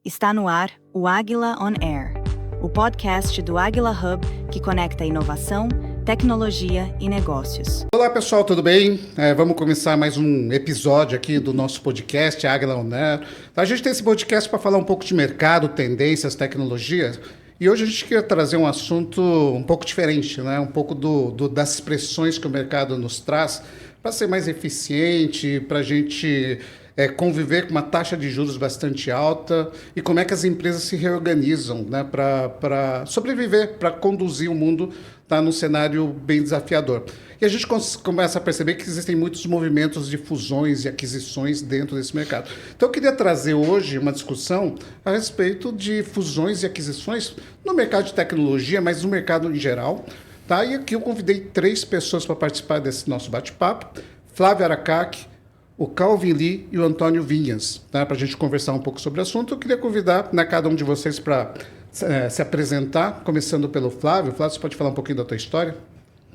Está no ar o Águila On Air, o podcast do Águila Hub que conecta inovação, tecnologia e negócios. Olá pessoal, tudo bem? Vamos começar mais um episódio aqui do nosso podcast Águila On Air. A gente tem esse podcast para falar um pouco de mercado, tendências, tecnologias. E hoje a gente quer trazer um assunto um pouco diferente, né? Um pouco das expressões que o mercado nos traz para ser mais eficiente, para a gente conviver com uma taxa de juros bastante alta e como é que as empresas se reorganizam, né, para sobreviver, para conduzir o mundo num cenário bem desafiador. E a gente começa a perceber que existem muitos movimentos de fusões e aquisições dentro desse mercado. Então eu queria trazer hoje uma discussão a respeito de fusões e aquisições no mercado de tecnologia, mas no mercado em geral. Tá? E aqui eu convidei 3 pessoas para participar desse nosso bate-papo. Flávio Aracaki, o Calvin Lee e o Antônio Vinhas, tá? Para a gente conversar um pouco sobre o assunto. Eu queria convidar cada um de vocês para se apresentar, começando pelo Flávio. Flávio, você pode falar um pouquinho da tua história?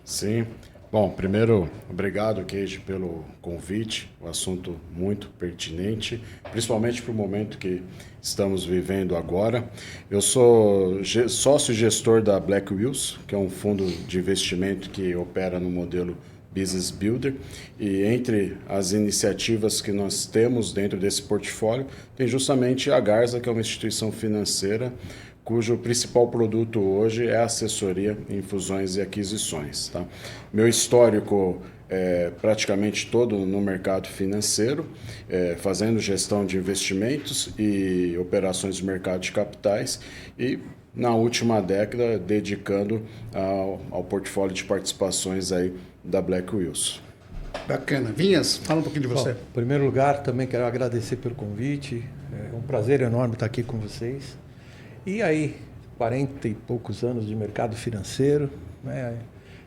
Sim. Bom, primeiro, obrigado, Keiji, pelo convite. Um assunto muito pertinente, principalmente para o momento que estamos vivendo agora. Eu sou sócio e gestor da Black Wheels, que é um fundo de investimento que opera no modelo Business Builder, e entre as iniciativas que nós temos dentro desse portfólio, tem justamente a Garza, que é uma instituição financeira cujo principal produto hoje é a assessoria em fusões e aquisições. Tá? Meu histórico é praticamente todo no mercado financeiro, fazendo gestão de investimentos e operações de mercado de capitais, e na última década dedicando ao portfólio de participações aí da Black Wheels. Bacana. Vinhas, fala um pouquinho de você. Bom, em primeiro lugar, também quero agradecer pelo convite. É um prazer enorme estar aqui com vocês. E aí, 40 e poucos anos de mercado financeiro, né,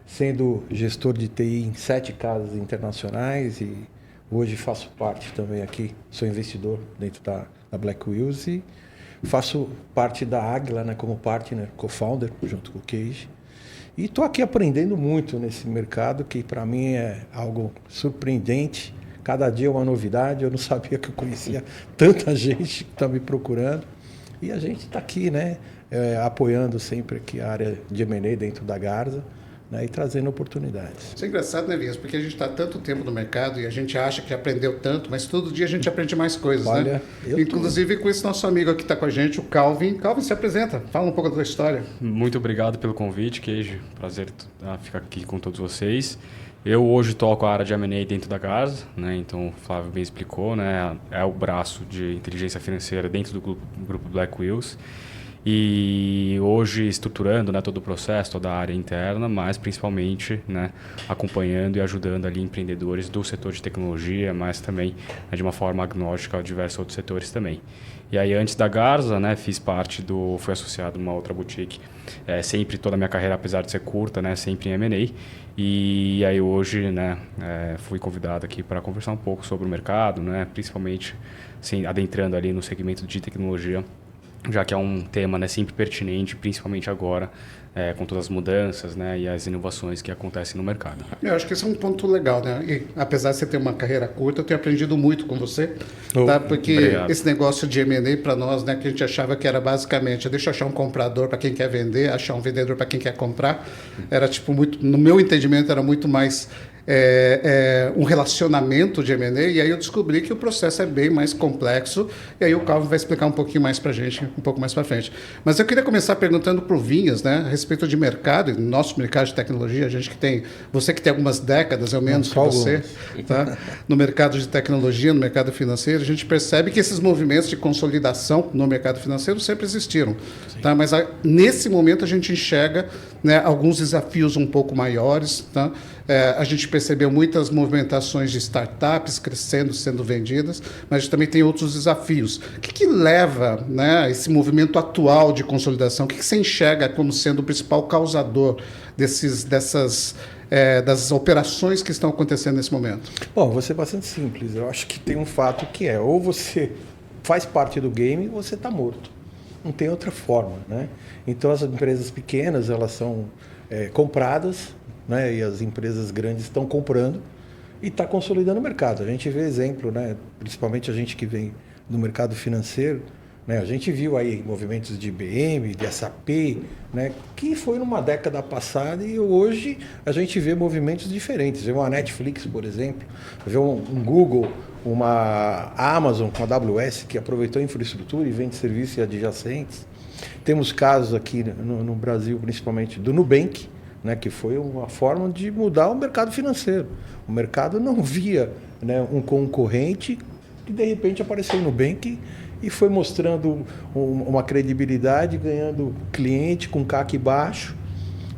sendo gestor de TI em 7 casas internacionais, e hoje faço parte também aqui, sou investidor dentro da Black Wheels e faço parte da Águila, né, como partner, co-founder, junto com o Keiji. E estou aqui aprendendo muito nesse mercado, que para mim é algo surpreendente. Cada dia é uma novidade. Eu não sabia que eu conhecia tanta gente que está me procurando. E a gente está aqui, né, apoiando sempre aqui a área de M&A dentro da Garza, né, e trazendo oportunidades. Isso é engraçado, né, Vinhas? Porque a gente está tanto tempo no mercado e a gente acha que aprendeu tanto, mas todo dia a gente aprende mais coisas, Olha, né? Inclusive com esse nosso amigo aqui que está com a gente, o Calvin. Calvin, se apresenta, fala um pouco da tua história. Muito obrigado pelo convite, Keiji. Prazer ficar aqui com todos vocês. Eu hoje toco a área de M&A dentro da Garza, né? Então o Flávio bem explicou, né? É o braço de inteligência financeira dentro do grupo Black Wheels. E hoje estruturando, né, todo o processo, toda a área interna, mas principalmente, né, acompanhando e ajudando ali empreendedores do setor de tecnologia, mas também, né, de uma forma agnóstica a diversos outros setores também. E aí antes da Garza, né, fui associado a uma outra boutique, sempre toda a minha carreira, apesar de ser curta, né, sempre em M&A. E aí hoje, né, fui convidado aqui para conversar um pouco sobre o mercado, né, principalmente assim, adentrando ali no segmento de tecnologia, já que é um tema, né, sempre pertinente, principalmente agora, com todas as mudanças, né, e as inovações que acontecem no mercado. Eu acho que esse é um ponto legal, né? E, apesar de você ter uma carreira curta, eu tenho aprendido muito com você, tá? Porque obrigado. Esse negócio de M&A para nós, né, que a gente achava que era basicamente, deixa eu achar um comprador para quem quer vender, achar um vendedor para quem quer comprar, era tipo muito, no meu entendimento, era muito mais um relacionamento de M&A, e aí eu descobri que o processo é bem mais complexo, e aí o Calvin vai explicar um pouquinho mais para a gente, um pouco mais para frente. Mas eu queria começar perguntando para o Vinhas, né, a respeito de mercado, nosso mercado de tecnologia, você que tem algumas décadas, eu menos que você, tá? No mercado de tecnologia, no mercado financeiro, a gente percebe que esses movimentos de consolidação no mercado financeiro sempre existiram, tá? Mas nesse momento a gente enxerga, né, alguns desafios um pouco maiores, tá? A gente percebeu muitas movimentações de startups crescendo, sendo vendidas, mas a gente também tem outros desafios. O que leva, né, esse movimento atual de consolidação? O que você enxerga como sendo o principal causador das operações que estão acontecendo nesse momento? Bom, vou ser bastante simples. Eu acho que tem um fato que ou você faz parte do game ou você está morto. Não tem outra forma, né? Então as empresas pequenas, elas são compradas, né? E as empresas grandes estão comprando e está consolidando o mercado. A gente vê exemplo, né? Principalmente a gente que vem do mercado financeiro, né? A gente viu aí movimentos de IBM, de SAP, né? Que foi numa década passada e hoje a gente vê movimentos diferentes. Vê uma Netflix, por exemplo, vê um Google, uma Amazon com a AWS que aproveitou a infraestrutura e vende serviços adjacentes. Temos casos aqui no Brasil, principalmente do Nubank, né, que foi uma forma de mudar o mercado financeiro. O mercado não via, né, um concorrente e de repente apareceu o Nubank e foi mostrando uma credibilidade, ganhando cliente com CAC baixo.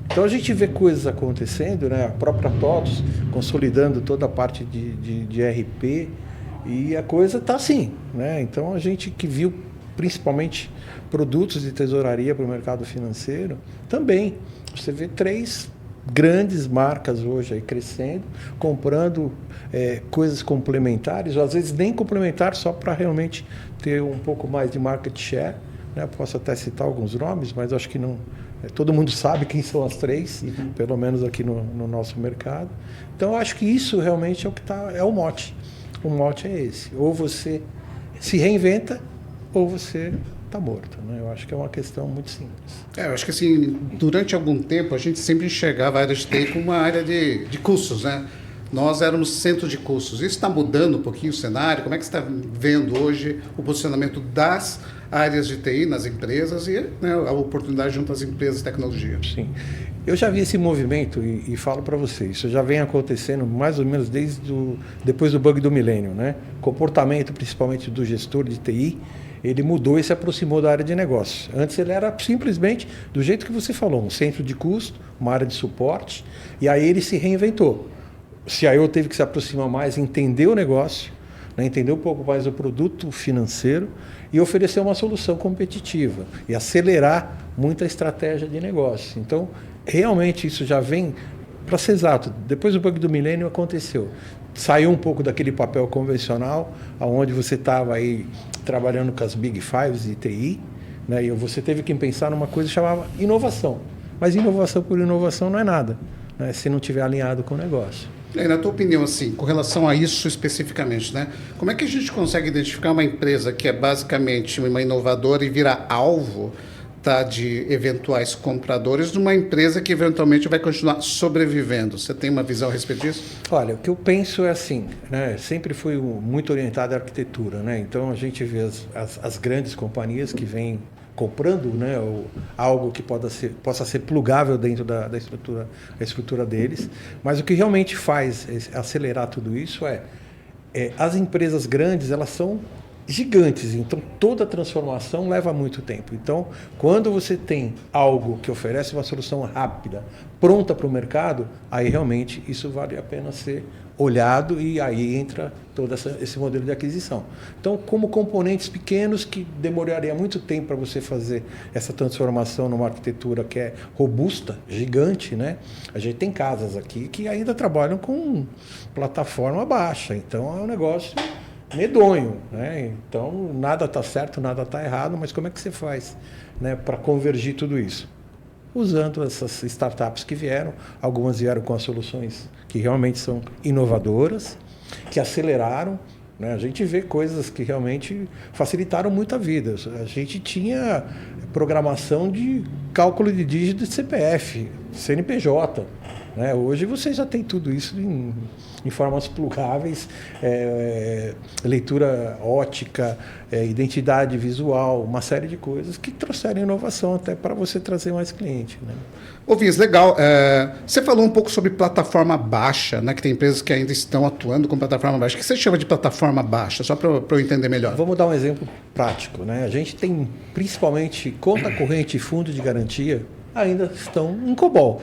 Então a gente vê coisas acontecendo, né, a própria TOTVS consolidando toda a parte de RP e a coisa está assim, né? Então a gente que viu principalmente produtos de tesouraria para o mercado financeiro também. Você vê 3 grandes marcas hoje aí crescendo, comprando coisas complementares, ou às vezes nem complementares, só para realmente ter um pouco mais de market share, né? Posso até citar alguns nomes, mas acho que não. Todo mundo sabe quem são as 3, pelo menos aqui no nosso mercado. Então, acho que isso realmente é o que é o mote. O mote é esse. Ou você se reinventa, ou você está morto, né? Eu acho que é uma questão muito simples. Eu acho que assim, durante algum tempo a gente sempre enxergava a área de TI como uma área de custos, né? Nós éramos centro de custos. Isso está mudando um pouquinho o cenário? Como é que você está vendo hoje o posicionamento das áreas de TI nas empresas e, né, a oportunidade junto às empresas de tecnologia? Sim. Eu já vi esse movimento e falo para vocês, isso já vem acontecendo mais ou menos depois do bug do milênio, né? Comportamento, principalmente do gestor de TI, ele mudou e se aproximou da área de negócio. Antes ele era simplesmente do jeito que você falou, um centro de custo, uma área de suporte, e aí ele se reinventou. O CIO teve que se aproximar mais, entender o negócio, né, entender um pouco mais o produto financeiro e oferecer uma solução competitiva e acelerar muito a estratégia de negócio. Então, realmente isso já vem, para ser exato, depois do bug do milênio aconteceu. Saiu um pouco daquele papel convencional, onde você estava aí trabalhando com as Big Fives de TI, né, e você teve que pensar numa coisa que chamava inovação. Mas inovação por inovação não é nada, né, se não estiver alinhado com o negócio. E na tua opinião, assim, com relação a isso especificamente, né? Como é que a gente consegue identificar uma empresa que é basicamente uma inovadora e vira alvo, tá, de eventuais compradores de uma empresa que eventualmente vai continuar sobrevivendo? Você tem uma visão a respeito disso? Olha, o que eu penso é assim, né? Sempre fui muito orientado à arquitetura, né? Então a gente vê as grandes companhias que vêm comprando, né, algo que possa ser plugável dentro da estrutura deles, mas o que realmente faz acelerar tudo isso as empresas grandes, elas são gigantes, então toda transformação leva muito tempo. Então, quando você tem algo que oferece uma solução rápida, pronta para o mercado, aí realmente isso vale a pena ser olhado e aí entra todo esse modelo de aquisição. Então, como componentes pequenos que demoraria muito tempo para você fazer essa transformação numa arquitetura que é robusta, gigante, né? A gente tem casas aqui que ainda trabalham com plataforma baixa, então é um negócio medonho, né? Então, nada está certo, nada está errado, mas como é que você faz, né, para convergir tudo isso? Usando essas startups que vieram, algumas vieram com as soluções que realmente são inovadoras, que aceleraram, né? A gente vê coisas que realmente facilitaram muito a vida. A gente tinha programação de cálculo de dígito de CPF, CNPJ, né? Hoje você já tem tudo isso em formas plugáveis, leitura ótica, identidade visual, uma série de coisas que trouxeram inovação até para você trazer mais cliente, né? Ô Vinhas, legal. Você falou um pouco sobre plataforma baixa, né, que tem empresas que ainda estão atuando com plataforma baixa. O que você chama de plataforma baixa? Só para eu entender melhor. Vamos dar um exemplo prático, né? A gente tem principalmente conta corrente e fundo de garantia ainda estão em COBOL.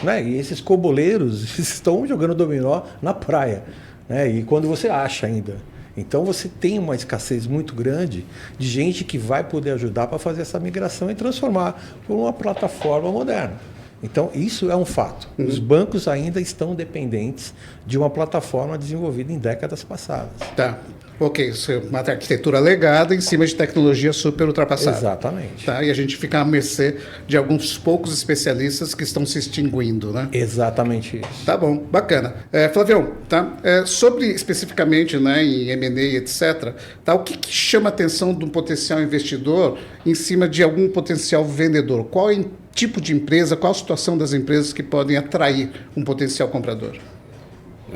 Né? E esses coboleiros estão jogando dominó na praia, né? E quando você acha ainda. Então você tem uma escassez muito grande de gente que vai poder ajudar para fazer essa migração e transformar por uma plataforma moderna. Então isso é um fato. Os bancos ainda estão dependentes de uma plataforma desenvolvida em décadas passadas. Tá. Ok, isso é uma arquitetura legada em cima de tecnologia super ultrapassada. Exatamente. Tá? E a gente fica à mercê de alguns poucos especialistas que estão se extinguindo, né? Exatamente isso. Tá bom, bacana. Flavião, tá? Sobre especificamente, né, em M&A, etc., tá? O que chama a atenção de um potencial investidor em cima de algum potencial vendedor? Qual é o tipo de empresa, qual a situação das empresas que podem atrair um potencial comprador?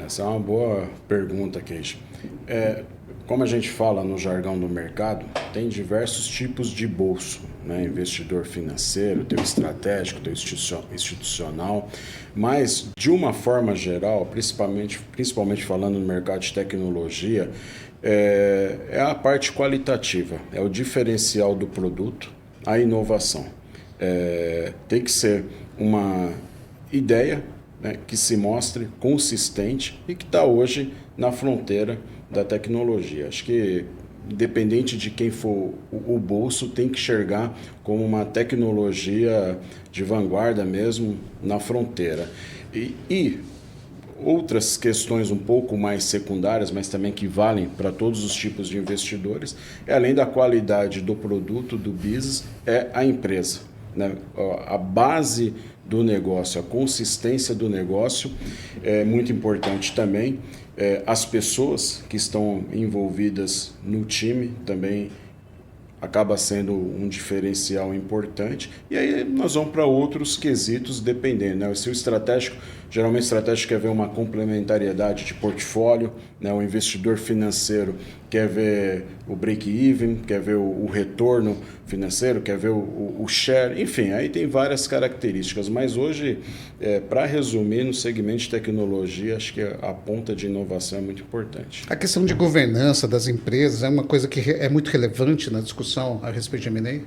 Essa é uma boa pergunta, Keish. Como a gente fala no jargão do mercado, tem diversos tipos de bolso, né? Investidor financeiro, tem o estratégico, tem o institucional, mas de uma forma geral, principalmente falando no mercado de tecnologia, é a parte qualitativa, é o diferencial do produto, a inovação. Tem que ser uma ideia, né, que se mostre consistente e que está hoje na fronteira da tecnologia. Acho que, independente de quem for o bolso, tem que enxergar como uma tecnologia de vanguarda mesmo na fronteira. E outras questões um pouco mais secundárias, mas também que valem para todos os tipos de investidores, além da qualidade do produto, do business, é a empresa, né? A base do negócio, a consistência do negócio é muito importante também. As pessoas que estão envolvidas no time também acaba sendo um diferencial importante. E aí nós vamos para outros quesitos dependendo, né? Se o estratégico, geralmente o estratégico quer ver uma complementariedade de portfólio, né? O investidor financeiro quer ver o break-even, quer ver o retorno financeiro, quer ver o share, enfim, aí tem várias características, mas hoje, para resumir, no segmento de tecnologia, acho que a ponta de inovação é muito importante. A questão de governança das empresas é uma coisa que é muito relevante na discussão a respeito de M&A?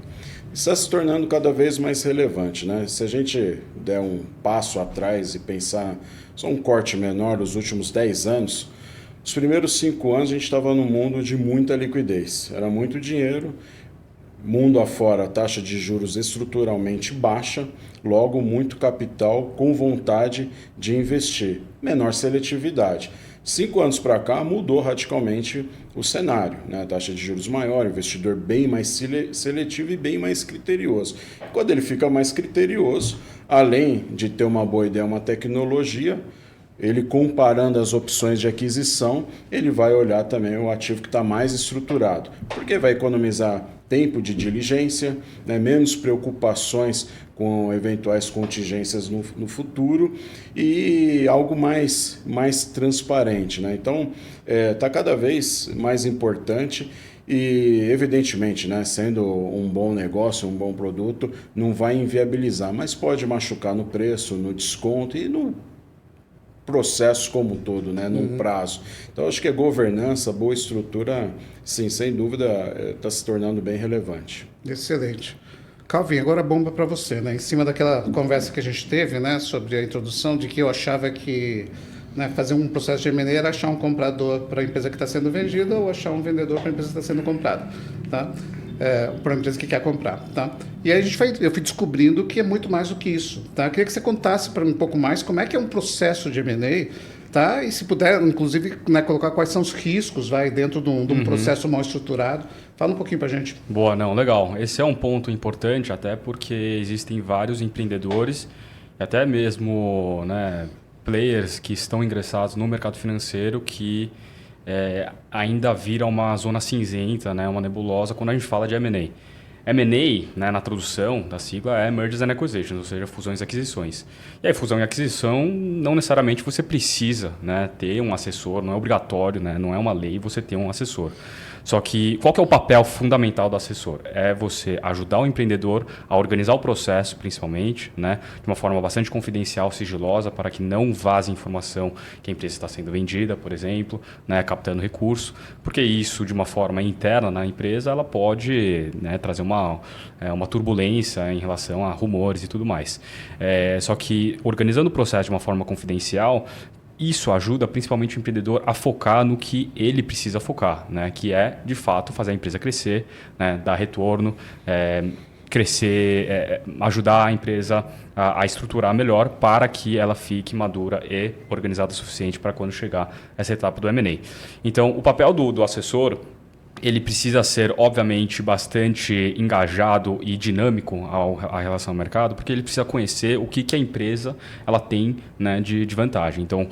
Está se tornando cada vez mais relevante, né? Se a gente der um passo atrás e pensar só um corte menor dos últimos 10 anos, os primeiros 5 anos a gente estava num mundo de muita liquidez, era muito dinheiro, mundo afora a taxa de juros estruturalmente baixa, logo muito capital com vontade de investir, menor seletividade. 5 anos para cá mudou radicalmente o cenário, né? A taxa de juros maior, investidor bem mais seletivo e bem mais criterioso. Quando ele fica mais criterioso, além de ter uma boa ideia, uma tecnologia, ele comparando as opções de aquisição, ele vai olhar também o ativo que está mais estruturado, porque vai economizar tempo de diligência, né, menos preocupações com eventuais contingências no futuro e algo mais transparente, né? Então, está cada vez mais importante e, evidentemente, né, sendo um bom negócio, um bom produto, não vai inviabilizar, mas pode machucar no preço, no desconto e no processo como um todo, né, num prazo. Então, acho que a governança, boa estrutura, sim, sem dúvida, está se tornando bem relevante. Excelente. Calvin, agora a bomba para você, né? Em cima daquela conversa que a gente teve, né, sobre a introdução de que eu achava que, né, fazer um processo de M&A era achar um comprador para a empresa que está sendo vendida ou achar um vendedor para a empresa que está sendo comprada, tá? Para a empresa que quer comprar, tá? E aí eu fui descobrindo que é muito mais do que isso, tá? Eu queria que você contasse para mim um pouco mais como é que é um processo de M&A, tá? E se puder, inclusive, né, colocar quais são os riscos, vai, dentro de um processo mal estruturado. Fala um pouquinho para a gente. Boa, não, legal. Esse é um ponto importante, até porque existem vários empreendedores, até mesmo, né, players que estão ingressados no mercado financeiro que ainda vira uma zona cinzenta, né, uma nebulosa quando a gente fala de M&A. M&A, né, na tradução da sigla, é Mergers and Acquisitions, ou seja, fusões e aquisições. E aí, fusão e aquisição, não necessariamente você precisa, né, ter um assessor, não é obrigatório, né, não é uma lei você ter um assessor. Só que qual que é o papel fundamental do assessor? É você ajudar o empreendedor a organizar o processo, principalmente, né, de uma forma bastante confidencial, sigilosa, para que não vaze informação que a empresa está sendo vendida, por exemplo, né, captando recurso, porque isso, de uma forma interna na empresa, ela pode, né, trazer uma turbulência em relação a rumores e tudo mais. Só que organizando o processo de uma forma confidencial, isso ajuda principalmente o empreendedor a focar no que ele precisa focar, né? Que é, de fato, fazer a empresa crescer, né? Dar retorno crescer, ajudar a empresa a estruturar melhor para que ela fique madura e organizada o suficiente para quando chegar essa etapa do M&A. Então, o papel do assessor, ele precisa ser, obviamente, bastante engajado e dinâmico à relação ao mercado, porque ele precisa conhecer o que a empresa ela tem, né, de vantagem. Então,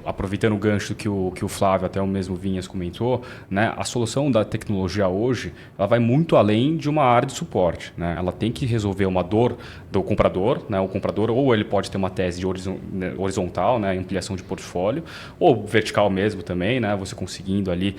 aproveitando o gancho que o Flávio, até o mesmo Vinhas comentou, né, a solução da tecnologia hoje ela vai muito além de uma área de suporte. Né? Ela tem que resolver uma dor do comprador. Né? O comprador, ou ele pode ter uma tese de horizontal, né, ampliação de portfólio, ou vertical mesmo também, né, você conseguindo ali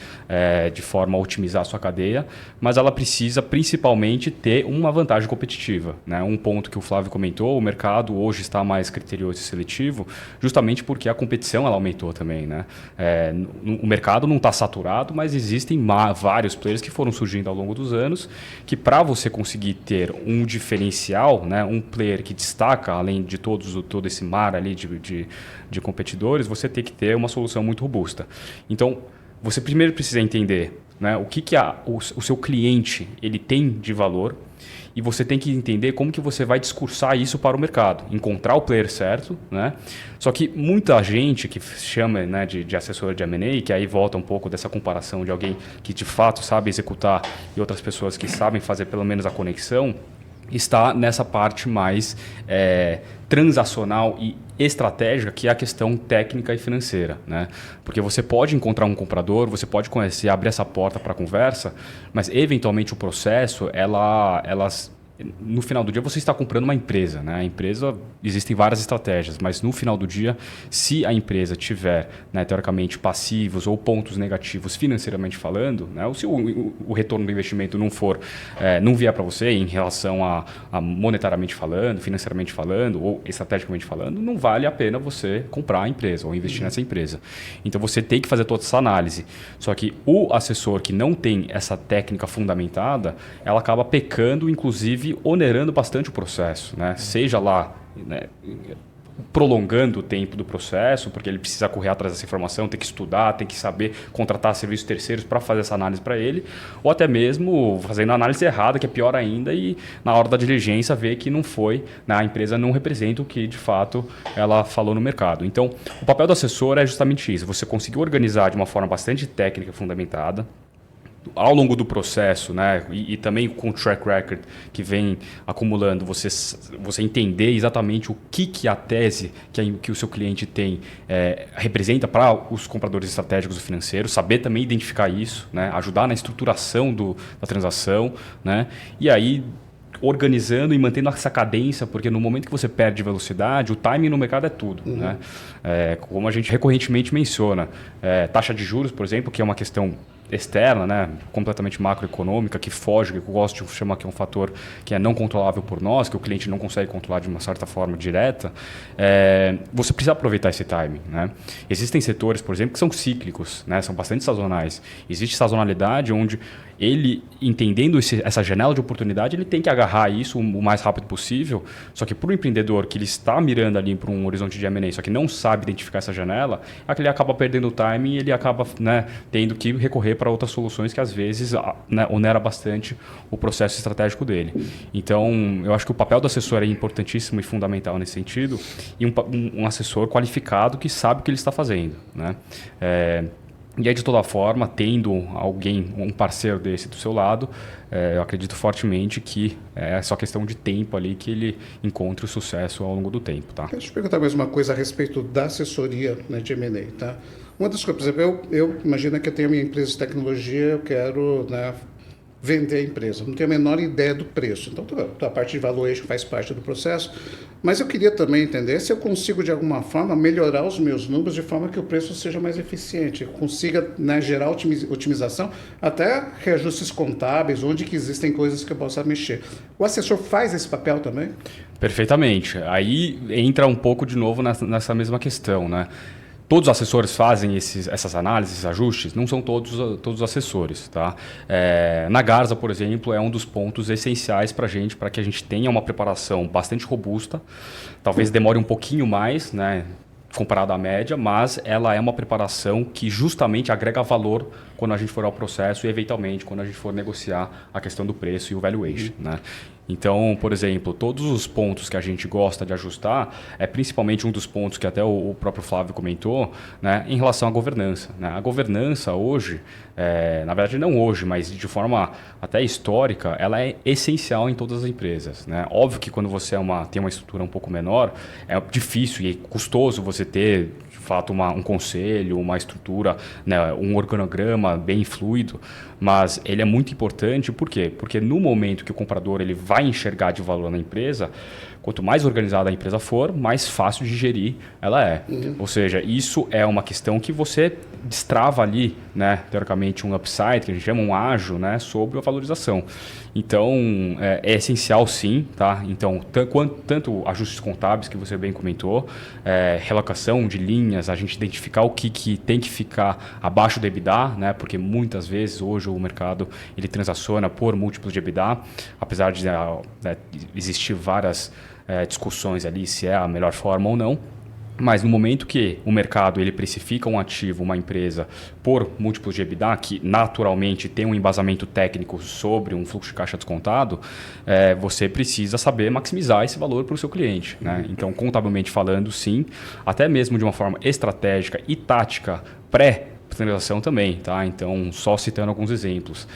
de forma otimizada a sua cadeia, mas ela precisa principalmente ter uma vantagem competitiva. Né? Um ponto que o Flávio comentou, o mercado hoje está mais criterioso e seletivo, justamente porque a competição ela aumentou também. Né? O mercado não está saturado, mas existem vários players que foram surgindo ao longo dos anos, que para você conseguir ter um diferencial, né, um player que destaca, além de todo esse mar ali de competidores, você tem que ter uma solução muito robusta. Então, você primeiro precisa entender, né, o que o seu cliente ele tem de valor, e você tem que entender como que você vai discursar isso para o mercado, encontrar o player certo. Né? Só que muita gente que chama, né, de assessor de M&A, que aí volta um pouco dessa comparação de alguém que de fato sabe executar e outras pessoas que sabem fazer pelo menos a conexão, está nessa parte mais transacional e estratégica, que é a questão técnica e financeira. Né? Porque você pode encontrar um comprador, você pode conhecer, abrir essa porta para a conversa, mas eventualmente o processo, no final do dia você está comprando uma empresa. Né? A empresa, existem várias estratégias, mas no final do dia, se a empresa tiver, né, teoricamente passivos ou pontos negativos financeiramente falando, né, ou se o retorno do investimento não vier para você em relação a monetariamente falando, financeiramente falando ou estrategicamente falando, não vale a pena você comprar a empresa ou investir nessa empresa. Então você tem que fazer toda essa análise. Só que o assessor que não tem essa técnica fundamentada, ela acaba pecando, inclusive onerando bastante o processo, né? Seja lá, né, prolongando o tempo do processo, porque ele precisa correr atrás dessa informação, tem que estudar, tem que saber contratar serviços terceiros para fazer essa análise para ele, ou até mesmo fazendo a análise errada, que é pior ainda, e na hora da diligência ver que não foi, né, a empresa não representa o que de fato ela falou no mercado. Então, o papel do assessor é justamente isso, você conseguir organizar de uma forma bastante técnica e fundamentada, ao longo do processo, né, e também com o track record que vem acumulando, você entender exatamente o que a tese que o seu cliente tem representa para os compradores estratégicos do financeiro, saber também identificar isso, né, ajudar na estruturação da transação, né, e aí organizando e mantendo essa cadência, porque no momento que você perde velocidade, o timing no mercado é tudo. Né? Como a gente recorrentemente menciona, taxa de juros, por exemplo, que é uma questão externa, né, completamente macroeconômica, que foge, que eu gosto de chamar que é um fator que é não controlável por nós, que o cliente não consegue controlar de uma certa forma direta, você precisa aproveitar esse timing. Né? Existem setores, por exemplo, que são cíclicos, né, são bastante sazonais. Existe sazonalidade onde ele, entendendo essa janela de oportunidade, ele tem que agarrar isso o mais rápido possível, só que para o empreendedor que ele está mirando ali para um horizonte de M&A, só que não sabe identificar essa janela, ele acaba perdendo o timing e ele acaba, né, tendo que recorrer para outras soluções que às vezes, né, onera bastante o processo estratégico dele. Então, eu acho que o papel do assessor é importantíssimo e fundamental nesse sentido, e um assessor qualificado que sabe o que ele está fazendo. Né? E aí, de toda forma, tendo um parceiro desse do seu lado, eu acredito fortemente que é só questão de tempo ali que ele encontre o sucesso ao longo do tempo. Tá? Deixa eu perguntar mais uma coisa a respeito da assessoria, né, de M&A. Tá? Uma das coisas, por exemplo, eu imagino que eu tenho a minha empresa de tecnologia, eu quero, né, vender a empresa. Não tenho a menor ideia do preço. Então, a parte de valuation faz parte do processo. Mas eu queria também entender se eu consigo, de alguma forma, melhorar os meus números de forma que o preço seja mais eficiente. Eu consiga, né, gerar otimização, até reajustes contábeis, onde que existem coisas que eu possa mexer. O assessor faz esse papel também? Perfeitamente. Aí entra um pouco de novo nessa mesma questão, né? Todos os assessores fazem essas análises, esses ajustes? Não são todos os assessores. Tá? Na Garza, por exemplo, é um dos pontos essenciais para que a gente tenha uma preparação bastante robusta. Talvez demore um pouquinho mais, né, comparado à média, mas ela é uma preparação que justamente agrega valor quando a gente for ao processo e, eventualmente, quando a gente for negociar a questão do preço e o valuation, né? Então, por exemplo, todos os pontos que a gente gosta de ajustar é principalmente um dos pontos que até o próprio Flávio comentou, né, em relação à governança, né? A governança hoje, na verdade não hoje, mas de forma até histórica, ela é essencial em todas as empresas, né? Óbvio que quando você tem uma estrutura um pouco menor, é difícil e custoso você ter, de fato, um conselho, uma estrutura, né, um organograma bem fluido, mas ele é muito importante. Por quê? Porque no momento que o comprador ele vai enxergar de valor na empresa, quanto mais organizada a empresa for, mais fácil de gerir ela é. Ou seja, isso é uma questão que você destrava ali, né, teoricamente, um upside, que a gente chama um ágio, né, sobre a valorização. Então, é essencial sim, tá? Então, tanto ajustes contábeis, que você bem comentou, relocação de linhas, a gente identificar o que tem que ficar abaixo do EBITDA, né? Porque muitas vezes hoje o mercado ele transaciona por múltiplos de EBITDA, apesar de existir várias discussões ali se é a melhor forma ou não. Mas no momento que o mercado ele precifica um ativo, uma empresa, por múltiplos de EBITDA, que naturalmente tem um embasamento técnico sobre um fluxo de caixa descontado, você precisa saber maximizar esse valor para o seu cliente, né? Então, contabilmente falando, sim, até mesmo de uma forma estratégica e tática pré-transação também, tá? Então, só citando alguns exemplos.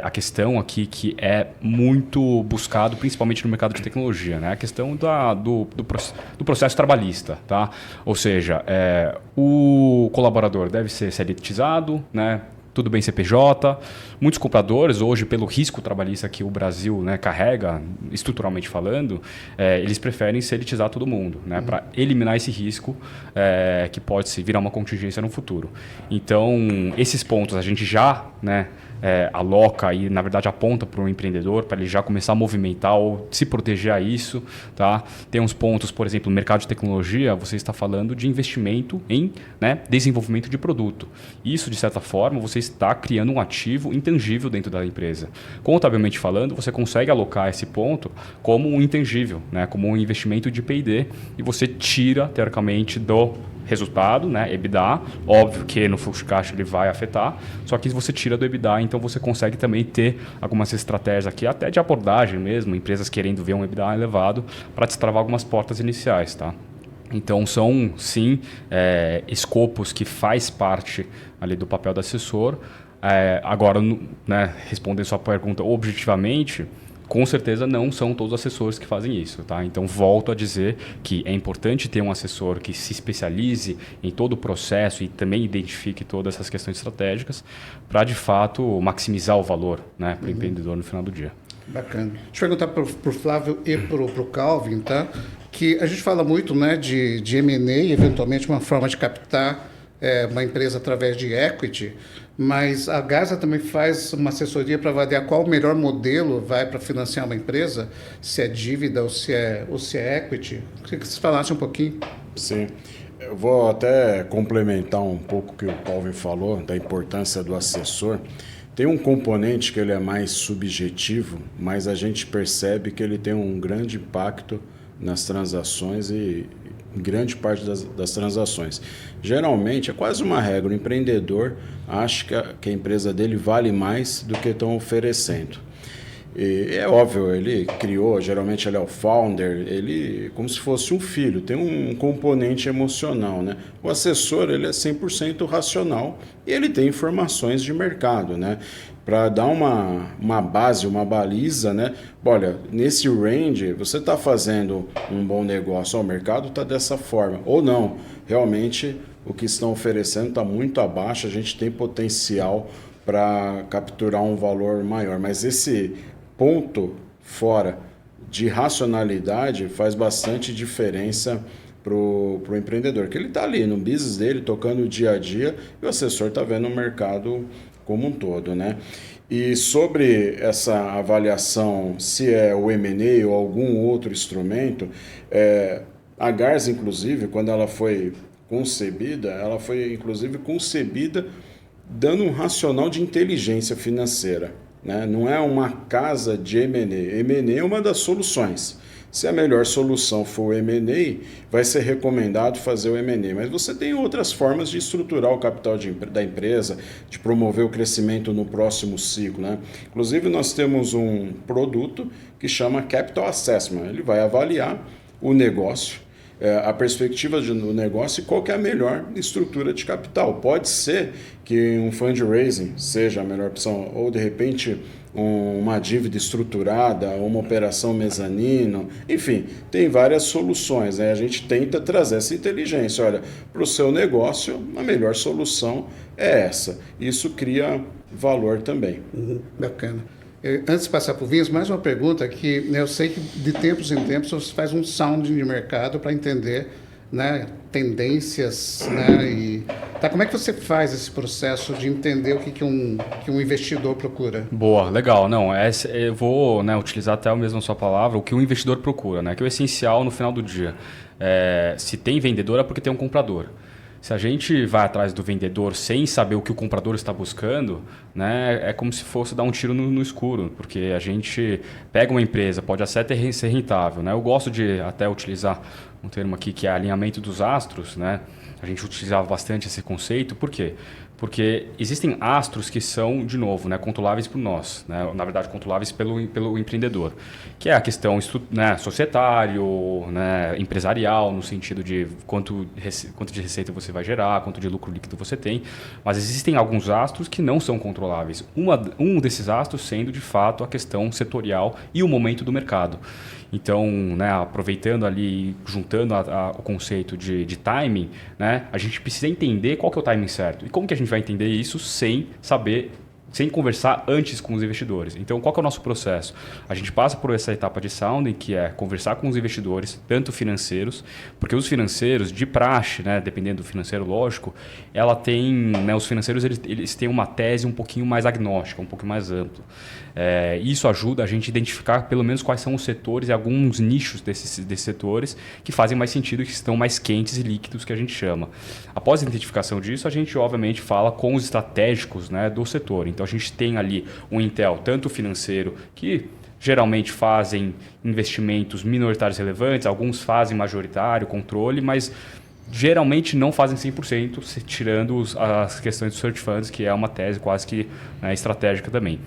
A questão aqui que é muito buscado, principalmente no mercado de tecnologia, né? A questão do processo trabalhista, tá? Ou seja, o colaborador deve ser seletizado, né? Tudo bem CPJ. Muitos compradores, hoje, pelo risco trabalhista que o Brasil, né, carrega, estruturalmente falando, eles preferem seletizar todo mundo, né, para eliminar esse risco que pode se virar uma contingência no futuro. Então, esses pontos a gente já, né, aloca e, na verdade, aponta para o empreendedor para ele já começar a movimentar ou se proteger a isso, tá? Tem uns pontos, por exemplo, no mercado de tecnologia, você está falando de investimento em, né, desenvolvimento de produto. Isso, de certa forma, você está criando um ativo intangível dentro da empresa. Contabilmente falando, você consegue alocar esse ponto como um intangível, né, como um investimento de P&D, e você tira, teoricamente, do resultado, né, EBITDA, óbvio que no fluxo de caixa ele vai afetar, só que você tira do EBITDA, então você consegue também ter algumas estratégias aqui, até de abordagem mesmo, empresas querendo ver um EBITDA elevado, para destravar algumas portas iniciais, tá? Então, são, sim, escopos que faz parte ali do papel do assessor. Agora, né, respondendo sua pergunta objetivamente, com certeza não são todos os assessores que fazem isso, tá? Então, volto a dizer que é importante ter um assessor que se especialize em todo o processo e também identifique todas essas questões estratégicas para, de fato, maximizar o valor, né, para o empreendedor no final do dia. Bacana. Deixa eu perguntar para o Flávio e para o Calvin, tá? Que a gente fala muito, né, de M&A, eventualmente uma forma de captar uma empresa através de equity, mas a Garza também faz uma assessoria para avaliar qual o melhor modelo vai para financiar uma empresa, se é dívida ou se é equity. Queria que vocês falassem um pouquinho. Sim. Eu vou até complementar um pouco o que o Calvin falou, da importância do assessor. Tem um componente que ele é mais subjetivo, mas a gente percebe que ele tem um grande impacto nas transações e em grande parte das transações. Geralmente, é quase uma regra, o empreendedor acha que a empresa dele vale mais do que estão oferecendo. E é óbvio, ele criou, geralmente ele é o founder, ele como se fosse um filho, tem um componente emocional, né? O assessor, ele é 100% racional e ele tem informações de mercado, né? Para dar uma base, uma baliza, né? Olha, nesse range, você está fazendo um bom negócio, o mercado está dessa forma, ou não, realmente o que estão oferecendo está muito abaixo, a gente tem potencial para capturar um valor maior, mas esse ponto fora de racionalidade faz bastante diferença para o empreendedor, que ele está ali no business dele, tocando o dia a dia, e o assessor está vendo o mercado como um todo, né? E sobre essa avaliação, se é o M&A ou algum outro instrumento, a Garza, inclusive, quando ela foi concebida dando um racional de inteligência financeira. né? Não é uma casa de M&A. M&A é uma das soluções. Se a melhor solução for o M&A, vai ser recomendado fazer o M&A. Mas você tem outras formas de estruturar o capital da empresa, de promover o crescimento no próximo ciclo, né? Inclusive, nós temos um produto que chama Capital Assessment. Ele vai avaliar o negócio, a perspectiva do negócio e qual que é a melhor estrutura de capital. Pode ser que um fundraising seja a melhor opção, ou de repente uma dívida estruturada, uma operação mezanino, enfim, tem várias soluções, né? A gente tenta trazer essa inteligência. Olha, para o seu negócio, a melhor solução é essa. Isso cria valor também. Bacana. Antes de passar para o Vinhas, mais uma pergunta que, né, eu sei que de tempos em tempos você faz um sounding de mercado para entender, né, tendências, né, e como é que você faz esse processo de entender o que um investidor procura? Boa, legal. Não, eu vou, né, utilizar até mesmo a sua palavra, o que o investidor procura, né, que é o essencial no final do dia. Se tem vendedor é porque tem um comprador. Se a gente vai atrás do vendedor sem saber o que o comprador está buscando, né, é como se fosse dar um tiro no escuro, porque a gente pega uma empresa, pode até ser rentável, né? Eu gosto de até utilizar um termo aqui que é alinhamento dos astros, né? A gente utilizava bastante esse conceito, por quê? Porque existem astros que são, de novo, né, controláveis por nós, né? Na verdade, controláveis pelo empreendedor, que é a questão, né, societário, né, empresarial, no sentido de quanto de receita você vai gerar, quanto de lucro líquido você tem, mas existem alguns astros que não são controláveis. Um desses astros sendo, de fato, a questão setorial e o momento do mercado. Então, né, aproveitando ali, juntando o conceito de timing, né, a gente precisa entender qual que é o timing certo. E como que a gente vai entender isso sem conversar antes com os investidores? Então, qual que é o nosso processo? A gente passa por essa etapa de sounding, que é conversar com os investidores, tanto financeiros, porque os financeiros, de praxe, né, dependendo do financeiro, lógico, ela tem, né, os financeiros eles têm uma tese um pouquinho mais agnóstica, um pouquinho mais ampla. Isso ajuda a gente a identificar pelo menos quais são os setores e alguns nichos desses setores que fazem mais sentido e que estão mais quentes e líquidos, que a gente chama. Após a identificação disso, a gente obviamente fala com os estratégicos, né, do setor. Então a gente tem ali um Intel, tanto financeiro, que geralmente fazem investimentos minoritários relevantes, alguns fazem majoritário, controle, mas geralmente não fazem 100%, tirando as questões dos search funds, que é uma tese quase que, né, estratégica também.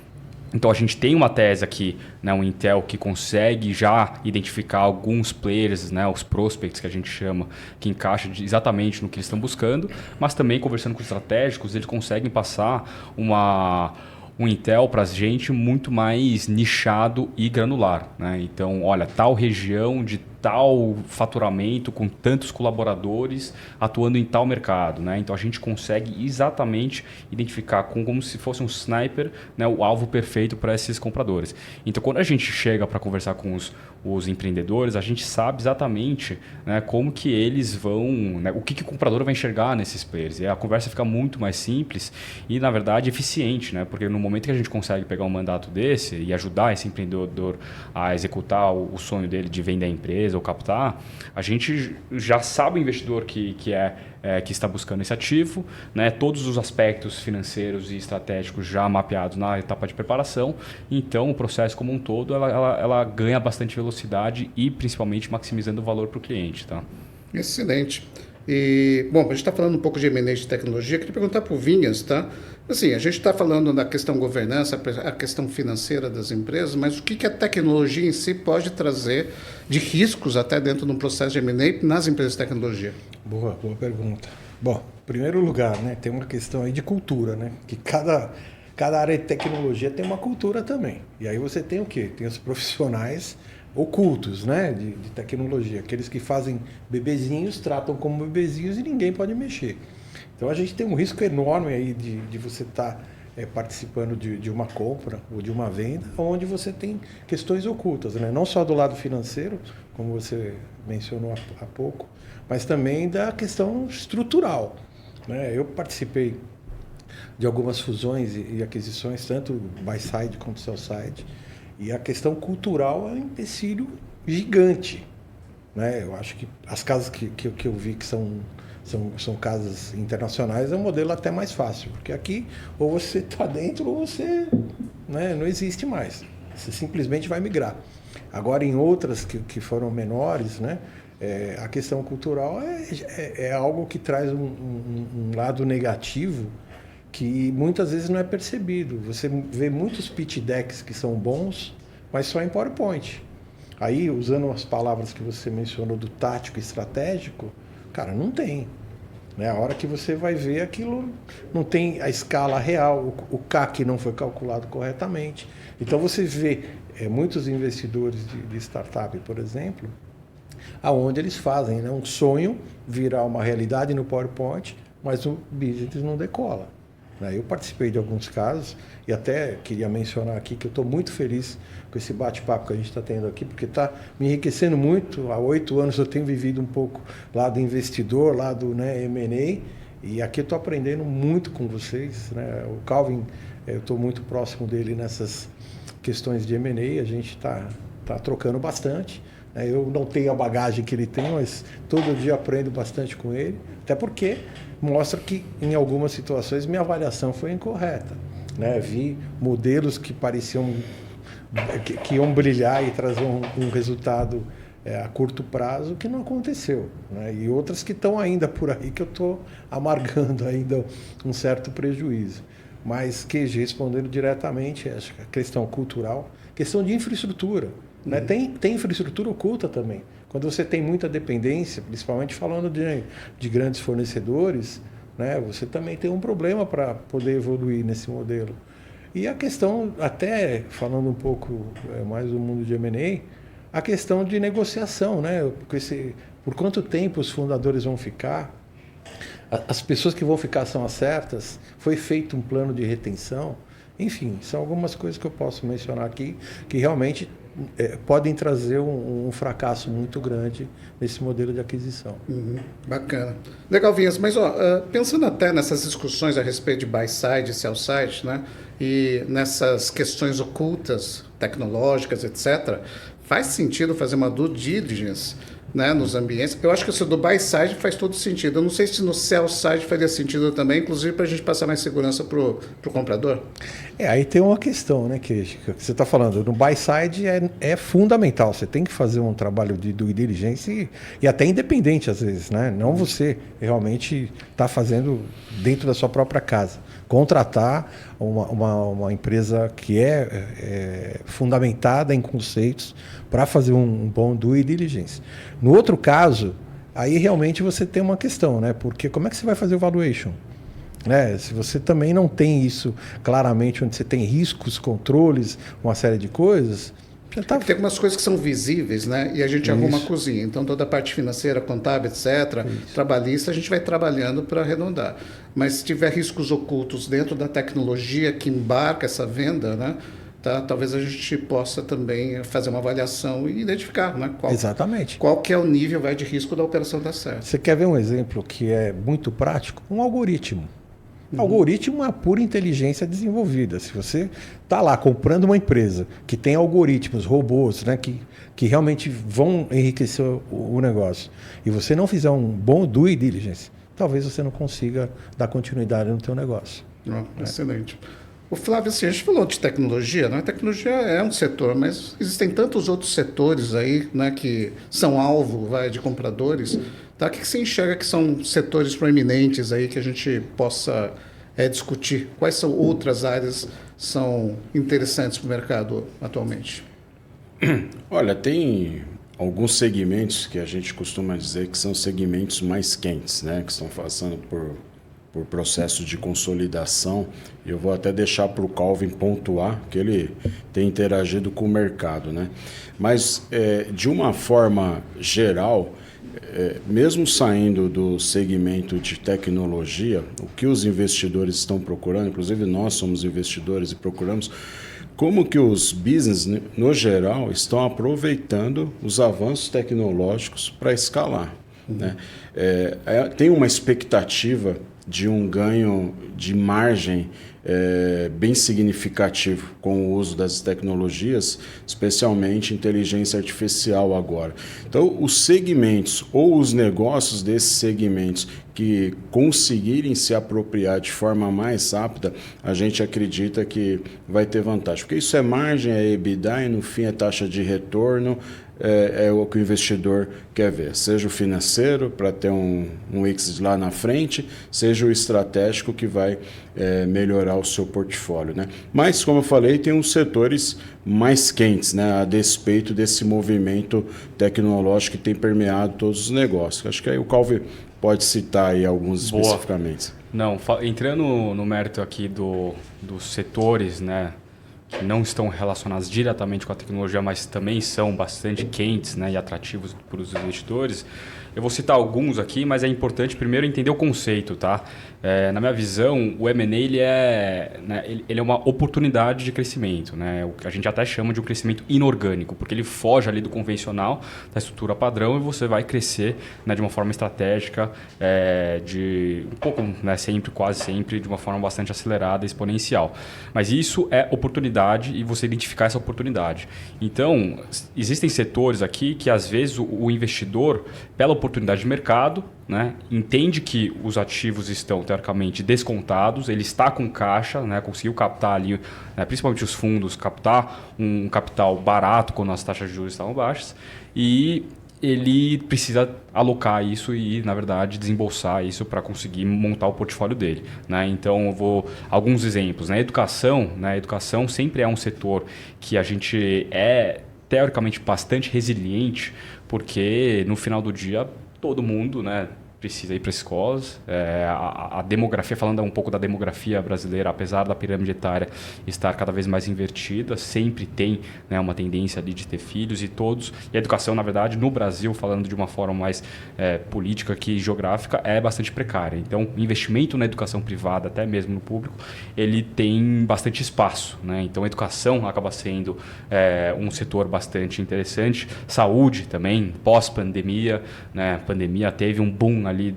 Então a gente tem uma tese aqui, né, um Intel que consegue já identificar alguns players, né, os prospects que a gente chama, que encaixa exatamente no que eles estão buscando, mas também conversando com os estratégicos, eles conseguem passar um Intel para a gente muito mais nichado e granular, né? Então, olha, tal região de tal faturamento com tantos colaboradores atuando em tal mercado, né? Então a gente consegue exatamente identificar como se fosse um sniper, né, o alvo perfeito para esses compradores. Então quando a gente chega para conversar com os empreendedores, a gente sabe exatamente, né, como que eles vão, né, o que o comprador vai enxergar nesses players. E a conversa fica muito mais simples e, na verdade, eficiente, né? Porque no momento que a gente consegue pegar um mandato desse e ajudar esse empreendedor a executar o sonho dele de vender a empresa ou captar, a gente já sabe o investidor que está buscando esse ativo, né? Todos os aspectos financeiros e estratégicos já mapeados na etapa de preparação. Então, o processo como um todo, ela ganha bastante velocidade e, principalmente, maximizando o valor para o cliente. Tá? Excelente. E, bom, a gente está falando um pouco de M&A de tecnologia. Queria perguntar para o Vinhas, tá? Assim, a gente está falando da questão governança, a questão financeira das empresas, mas o que a tecnologia em si pode trazer de riscos até dentro de um processo de M&A nas empresas de tecnologia? Boa pergunta. Bom, em primeiro lugar, né, tem uma questão aí de cultura, né? Que cada área de tecnologia tem uma cultura também. E aí você tem o quê? Tem os profissionais ocultos, né, de tecnologia. Aqueles que fazem bebezinhos, tratam como bebezinhos e ninguém pode mexer. Então a gente tem um risco enorme aí de você estar participando de uma compra ou de uma venda, onde você tem questões ocultas, né? Não só do lado financeiro, como você mencionou há pouco, mas também da questão estrutural, né? Eu participei de algumas fusões e aquisições, tanto buy-side quanto sell-side, e a questão cultural é um empecilho gigante, né? Eu acho que as casas que eu vi que são casas internacionais, é um modelo até mais fácil, porque aqui ou você está dentro ou você né, não existe mais. Você simplesmente vai migrar. Agora, em outras que foram menores, né, a questão cultural é algo que traz um lado negativo que muitas vezes não é percebido. Você vê muitos pitch decks que são bons, mas só em PowerPoint. Aí, usando as palavras que você mencionou do tático e estratégico, cara, não tem. Né? A hora que você vai ver aquilo, não tem a escala real, o CAC não foi calculado corretamente. Então, você vê muitos investidores de startup, por exemplo, aonde eles fazem, né, um sonho virar uma realidade no PowerPoint, mas o business não decola. Né? Eu participei de alguns casos e até queria mencionar aqui que eu estou muito feliz com esse bate-papo que a gente está tendo aqui, porque está me enriquecendo muito. Há 8 anos eu tenho vivido um pouco lado investidor, lado, né, M&A, e aqui eu estou aprendendo muito com vocês. Né? O Calvin, eu estou muito próximo dele nessas questões de M&A, a gente está trocando bastante. Eu não tenho a bagagem que ele tem, mas todo dia aprendo bastante com ele, até porque mostra que em algumas situações minha avaliação foi incorreta. Né? Vi modelos que pareciam que iam brilhar e trazer um resultado a curto prazo que não aconteceu. Né? E outras que estão ainda por aí que eu estou amargando ainda um certo prejuízo. Mas, QG, respondendo diretamente, acho que a questão cultural, questão de infraestrutura. Né? Tem infraestrutura oculta também. Quando você tem muita dependência, principalmente falando de grandes fornecedores, né? Você também tem um problema para poder evoluir nesse modelo. E a questão, até falando um pouco mais do mundo de M&A, a questão de negociação. Né? Por quanto tempo os fundadores vão ficar? As pessoas que vão ficar são as certas? Foi feito um plano de retenção? Enfim, são algumas coisas que eu posso mencionar aqui que realmente podem trazer um fracasso muito grande nesse modelo de aquisição. Bacana. Legal, Vinhas. Mas pensando até nessas discussões a respeito de buy-side e sell-side, né, e nessas questões ocultas, tecnológicas, etc., faz sentido fazer uma due diligence, né, nos ambientes? Eu acho que isso do buy-side faz todo sentido. Eu não sei se no sell-side faria sentido também, inclusive para a gente passar mais segurança para o comprador. Aí tem uma questão, né, que você está falando. No buy-side é fundamental. Você tem que fazer um trabalho de due diligence e até independente, às vezes. Né? Não você realmente está fazendo dentro da sua própria casa. Contratar uma empresa que é fundamentada em conceitos para fazer um bom due diligence. No outro caso, aí realmente você tem uma questão, né? Porque como é que você vai fazer o valuation? Né? Se você também não tem isso claramente, onde você tem riscos, controles, uma série de coisas... Tem algumas coisas que são visíveis, né? E a gente arruma a cozinha. Então, toda a parte financeira, contábil, etc., trabalhista, a gente vai trabalhando para arredondar. Mas se tiver riscos ocultos dentro da tecnologia que embarca essa venda, né? Tá? Talvez a gente possa também fazer uma avaliação e identificar, né? Exatamente. Qual que é o nível de risco da operação dar certo. Você quer ver um exemplo que é muito prático? Um algoritmo. Algoritmo é a pura inteligência desenvolvida. Se você está lá comprando uma empresa que tem algoritmos, robôs, né, que realmente vão enriquecer o negócio, e você não fizer um bom due diligence, talvez você não consiga dar continuidade no teu negócio. Excelente. O Flávio, assim, a gente falou de tecnologia, né? A tecnologia é um setor, mas existem tantos outros setores aí, né, que são alvo de compradores. Tá? O que você enxerga que são setores proeminentes aí que a gente possa discutir? Quais são outras áreas que são interessantes para o mercado atualmente? Olha, tem alguns segmentos que a gente costuma dizer que são segmentos mais quentes, né? Que estão passando por processo de consolidação. Eu vou até deixar para o Calvin pontuar, que ele tem interagido com o mercado, né? Mas, de uma forma geral, mesmo saindo do segmento de tecnologia, o que os investidores estão procurando, inclusive nós somos investidores e procuramos, como que os business, no geral, estão aproveitando os avanços tecnológicos para escalar. Né? Tem uma expectativa de um ganho de margem bem significativo com o uso das tecnologias, especialmente inteligência artificial agora. Então, os segmentos ou os negócios desses segmentos que conseguirem se apropriar de forma mais rápida, a gente acredita que vai ter vantagem. Porque isso é margem, é EBITDA e, no fim, é taxa de retorno, é o que o investidor quer ver. Seja o financeiro, para ter um exit lá na frente, seja o estratégico, que vai melhorar o seu portfólio, né? Mas, como eu falei, tem uns setores mais quentes, né, a despeito desse movimento tecnológico que tem permeado todos os negócios. Acho que aí o Calvi pode citar aí alguns especificamente. Não, entrando no mérito aqui dos setores, né, que não estão relacionados diretamente com a tecnologia, mas também são bastante quentes, né, e atrativos para os investidores. Eu vou citar alguns aqui, mas é importante primeiro entender o conceito, tá? Na minha visão, o M&A ele é uma oportunidade de crescimento, né? O que a gente até chama de um crescimento inorgânico, porque ele foge ali do convencional, da estrutura padrão, e você vai crescer, né, de uma forma estratégica, quase sempre, de uma forma bastante acelerada e exponencial. Mas isso é oportunidade e você identificar essa oportunidade. Então, existem setores aqui que às vezes o investidor, pela oportunidade de mercado, né, entende que os ativos estão teoricamente descontados, ele está com caixa, né, conseguiu captar ali, né, principalmente os fundos, captar um capital barato quando as taxas de juros estavam baixas, e ele precisa alocar isso e, na verdade, desembolsar isso para conseguir montar o portfólio dele, né? Então, eu vou alguns exemplos. Na educação, né, a educação sempre é um setor que a gente é teoricamente bastante resiliente, porque no final do dia todo mundo, né, precisa ir para escolas. A demografia, falando um pouco da demografia brasileira, apesar da pirâmide etária estar cada vez mais invertida, sempre tem, né, uma tendência ali de ter filhos, e a educação, na verdade, no Brasil, falando de uma forma mais política que geográfica, é bastante precária. Então, o investimento na educação privada, até mesmo no público, ele tem bastante espaço, né? Então, a educação acaba sendo um setor bastante interessante. Saúde também, pós-pandemia, né? A pandemia teve um boom ali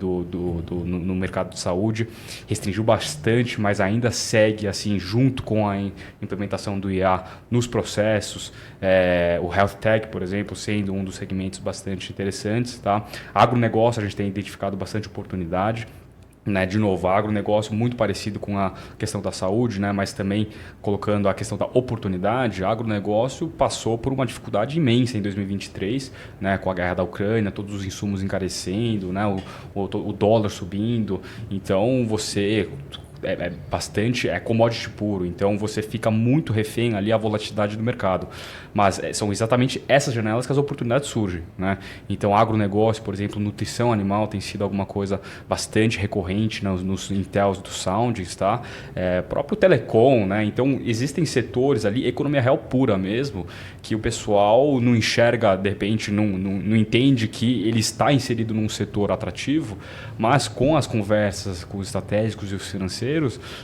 no mercado de saúde, restringiu bastante, mas ainda segue assim junto com a implementação do IA nos processos. O Health Tech, por exemplo, sendo um dos segmentos bastante interessantes, tá? Agronegócio, a gente tem identificado bastante oportunidade. Né, de novo, agronegócio muito parecido com a questão da saúde, né, mas também colocando a questão da oportunidade. Agronegócio passou por uma dificuldade imensa em 2023, né, com a guerra da Ucrânia, todos os insumos encarecendo, né, o dólar subindo. Então, você bastante commodity puro, então você fica muito refém ali à volatilidade do mercado. Mas são exatamente essas janelas que as oportunidades surgem, né? Então, agronegócio, por exemplo, nutrição animal tem sido alguma coisa bastante recorrente nos Intels dos Soundings, tá? Próprio telecom, né? Então, existem setores ali, economia real pura mesmo, que o pessoal não enxerga, de repente, não entende que ele está inserido num setor atrativo, mas com as conversas com os estratégicos e os financeiros,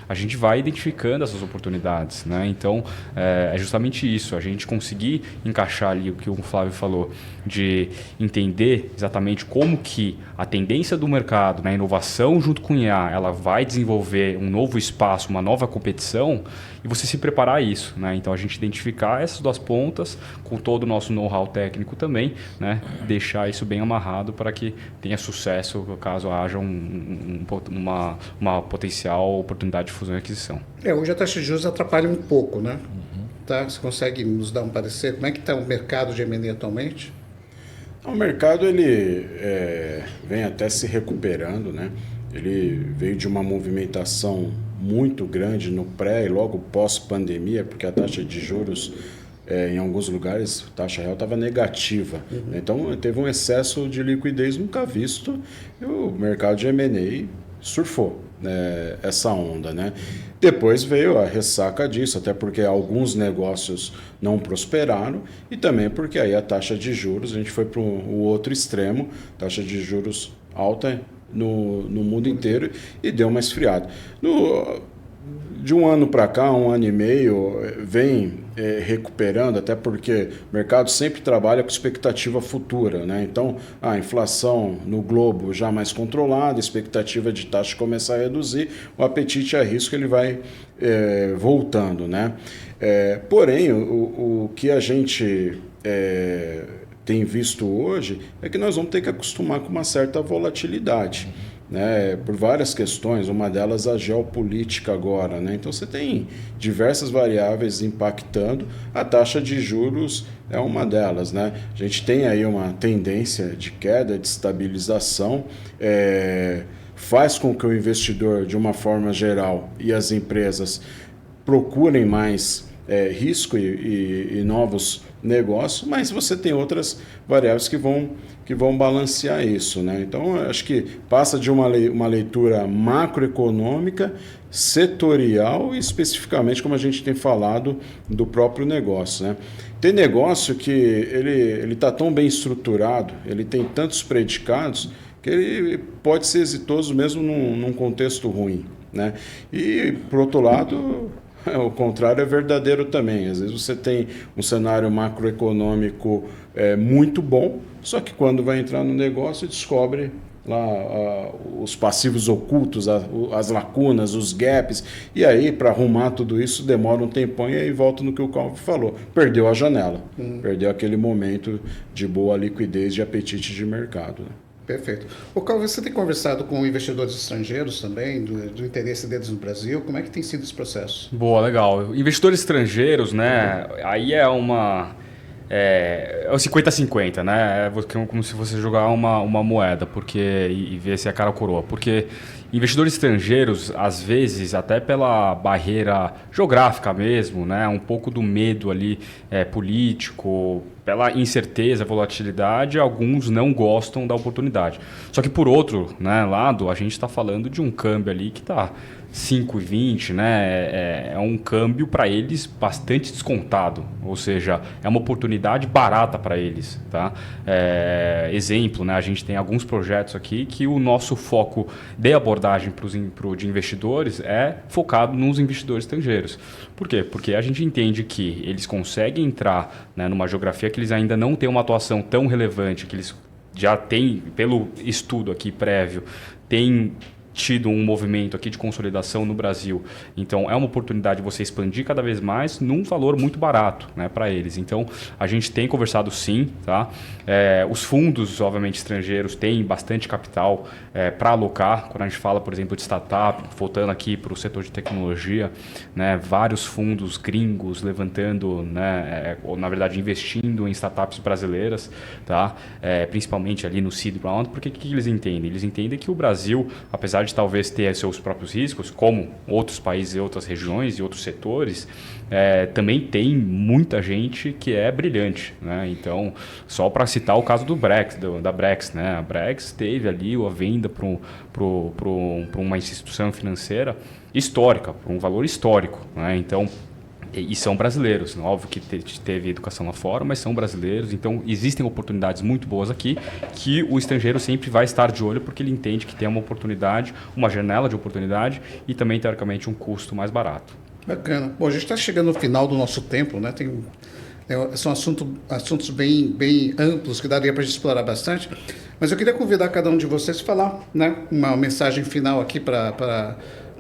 a gente vai identificando essas oportunidades, né? Então, é justamente isso, a gente conseguir encaixar ali o que o Flávio falou, de entender exatamente como que a tendência do mercado, na inovação junto com o IA, ela vai desenvolver um novo espaço, uma nova competição, e você se preparar a isso, né? Então, a gente identificar essas duas pontas, com todo o nosso know-how técnico também, né? Deixar isso bem amarrado para que tenha sucesso caso haja uma potencial oportunidade de fusão e aquisição. Hoje a taxa de juros atrapalha um pouco, né? Tá? Você consegue nos dar um parecer? Como é que está o mercado de M&A atualmente? O mercado ele vem até se recuperando, né? Ele veio de uma movimentação muito grande no pré e logo pós-pandemia, porque a taxa de juros, em alguns lugares, a taxa real estava negativa. Uhum. Então, teve um excesso de liquidez nunca visto e o mercado de M&A surfou essa onda, né? Depois veio a ressaca disso, até porque alguns negócios não prosperaram e também porque aí a taxa de juros, a gente foi para o outro extremo, taxa de juros alta no mundo inteiro e deu uma esfriada. De um ano para cá, um ano e meio, vem recuperando, até porque o mercado sempre trabalha com expectativa futura, né? Então, a inflação no globo já mais controlada, a expectativa de taxa começar a reduzir, o apetite a risco ele vai voltando, né? Porém, o que a gente tem visto hoje é que nós vamos ter que acostumar com uma certa volatilidade, né? Por várias questões, uma delas a geopolítica agora, né? Então você tem diversas variáveis impactando, a taxa de juros é uma delas, né? A gente tem aí uma tendência de queda, de estabilização, faz com que o investidor, de uma forma geral, e as empresas procurem mais risco e novos negócios, mas você tem outras variáveis que vão balancear isso, né? Então, acho que passa de uma leitura macroeconômica, setorial e especificamente, como a gente tem falado, do próprio negócio, né? Tem negócio que ele está tão bem estruturado, ele tem tantos predicados, que ele pode ser exitoso mesmo num contexto ruim, né? E, por outro lado, o contrário é verdadeiro também. Às vezes você tem um cenário macroeconômico muito bom, só que quando vai entrar no negócio descobre lá os passivos ocultos, as lacunas, os gaps, e aí para arrumar tudo isso demora um tempão e aí volta no que o Calvo falou. Perdeu a janela, perdeu aquele momento de boa liquidez, de apetite de mercado, né? Perfeito. O Calvo, você tem conversado com investidores estrangeiros também, do interesse deles no Brasil? Como é que tem sido esse processo? Boa, legal. Investidores estrangeiros, né? Aí é uma... É o 50-50, né? É como se você jogar uma moeda e ver se é cara ou coroa. Porque investidores estrangeiros, às vezes, até pela barreira geográfica mesmo, né? Um pouco do medo ali político, pela incerteza, volatilidade, alguns não gostam da oportunidade. Só que por outro, né, lado, a gente está falando de um câmbio ali que está 5,20, né? É um câmbio para eles bastante descontado, ou seja, é uma oportunidade barata para eles, tá? Exemplo, né? A gente tem alguns projetos aqui que o nosso foco de abordagem de investidores é focado nos investidores estrangeiros. Por quê? Porque a gente entende que eles conseguem entrar, né, numa geografia que eles ainda não têm uma atuação tão relevante, que eles já têm, pelo estudo aqui prévio, têm tido um movimento aqui de consolidação no Brasil. Então, é uma oportunidade de você expandir cada vez mais num valor muito barato, né, para eles. Então, a gente tem conversado sim, tá? Os fundos, obviamente, estrangeiros têm bastante capital para alocar. Quando a gente fala, por exemplo, de startup, voltando aqui para o setor de tecnologia, né, vários fundos gringos levantando, né, ou, na verdade, investindo em startups brasileiras, tá? Principalmente ali no seed round, porque o que eles entendem? Eles entendem que o Brasil, apesar de talvez ter seus próprios riscos, como outros países e outras regiões e outros setores, também tem muita gente que é brilhante, né? Então, só para citar o caso da Brex, né? A Brex teve ali a venda para uma instituição financeira histórica, por um valor histórico, né? Então, e são brasileiros, óbvio que teve educação lá fora, mas são brasileiros, então existem oportunidades muito boas aqui que o estrangeiro sempre vai estar de olho porque ele entende que tem uma oportunidade, uma janela de oportunidade e também, teoricamente, um custo mais barato. Bacana. Bom, a gente está chegando no final do nosso tempo, né? São assuntos bem amplos que daria para a gente explorar bastante, mas eu queria convidar cada um de vocês a falar, né, uma mensagem final aqui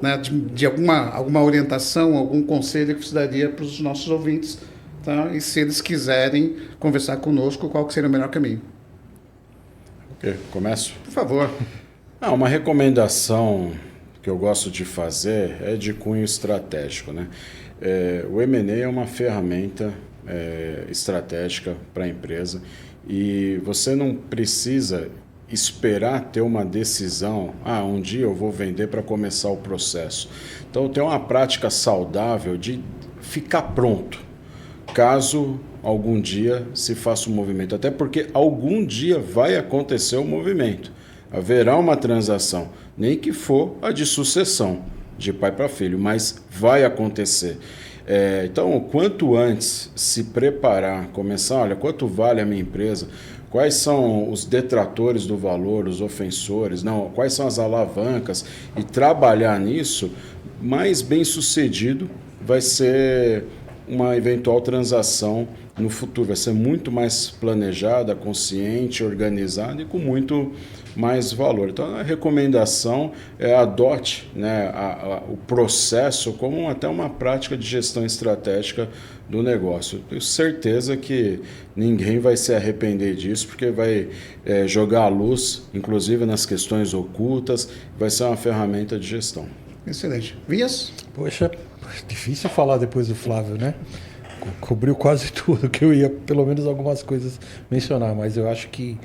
né, de alguma orientação, algum conselho que você daria para os nossos ouvintes, tá? E se eles quiserem conversar conosco, qual que seria o melhor caminho? Ok, começo? Por favor. Uma recomendação que eu gosto de fazer é de cunho estratégico, né? O M&A é uma ferramenta estratégica para a empresa e você não precisa esperar ter uma decisão, um dia eu vou vender para começar o processo. Então, tem uma prática saudável de ficar pronto, caso algum dia se faça um movimento. Até porque algum dia vai acontecer o movimento. Haverá uma transação, nem que for a de sucessão, de pai para filho, mas vai acontecer. Então, quanto antes se preparar, começar, olha, quanto vale a minha empresa, quais são os detratores do valor, os ofensores, quais são as alavancas, e trabalhar nisso, mais bem sucedido vai ser uma eventual transação no futuro. Vai ser muito mais planejada, consciente, organizada e com muito mais valor. Então, a recomendação é adote, né, o processo como até uma prática de gestão estratégica do negócio. Tenho certeza que ninguém vai se arrepender disso, porque vai jogar a luz, inclusive nas questões ocultas, vai ser uma ferramenta de gestão. Excelente. Vias? Poxa, difícil falar depois do Flávio, né? Cobriu quase tudo, que eu ia, pelo menos algumas coisas, mencionar, mas eu acho que